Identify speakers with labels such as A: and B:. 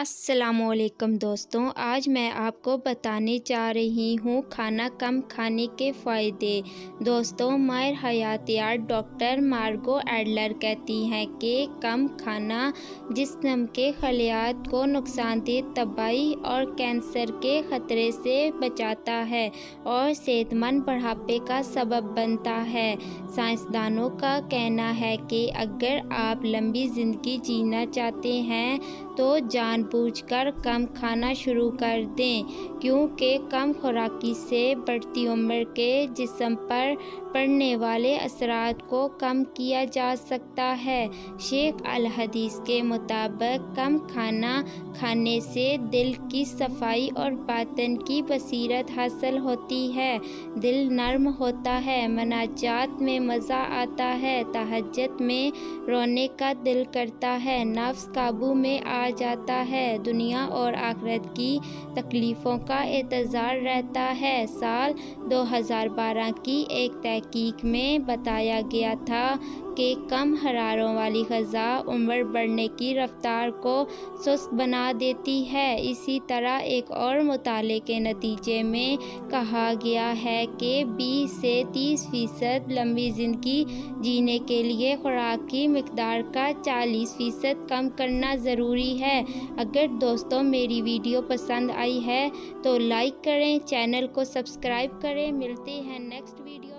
A: السلام علیکم دوستوں، آج میں آپ کو بتانے جا رہی ہوں کھانا کم کھانے کے فائدے۔ دوستوں، ماہر حیاتیات ڈاکٹر مارگو ایڈلر کہتی ہیں کہ کم کھانا جسم کے خلیات کو نقصان دہ تباہی اور کینسر کے خطرے سے بچاتا ہے اور صحت مند بڑھاپے کا سبب بنتا ہے۔ سائنسدانوں کا کہنا ہے کہ اگر آپ لمبی زندگی جینا چاہتے ہیں تو جان بوجھ کر کم کھانا شروع کر دیں، کیونکہ کم خوراکی سے بڑھتی عمر کے جسم پر پڑنے والے اثرات کو کم کیا جا سکتا ہے۔ شیخ الحدیث کے مطابق کم کھانا کھانے سے دل کی صفائی اور باطن کی بصیرت حاصل ہوتی ہے، دل نرم ہوتا ہے، مناجات میں مزہ آتا ہے، تہجد میں رونے کا دل کرتا ہے، نفس قابو میں آ جاتا ہے، دنیا اور آخرت کی تکلیفوں کا انتظار رہتا ہے۔ سال 2012 کی ایک تحقیق میں بتایا گیا تھا کہ کم حرارتوں والی غذا عمر بڑھنے کی رفتار کو سست بنا دیتی ہے۔ اسی طرح ایک اور مطالعے کے نتیجے میں کہا گیا ہے کہ 20 سے 30% لمبی زندگی جینے کے لیے خوراک کی مقدار کا 40% کم کرنا ضروری ہے۔ اگر دوستوں میری ویڈیو پسند آئی ہے تو لائک کریں، چینل کو سبسکرائب کریں۔ ملتے ہیں نیکسٹ ویڈیو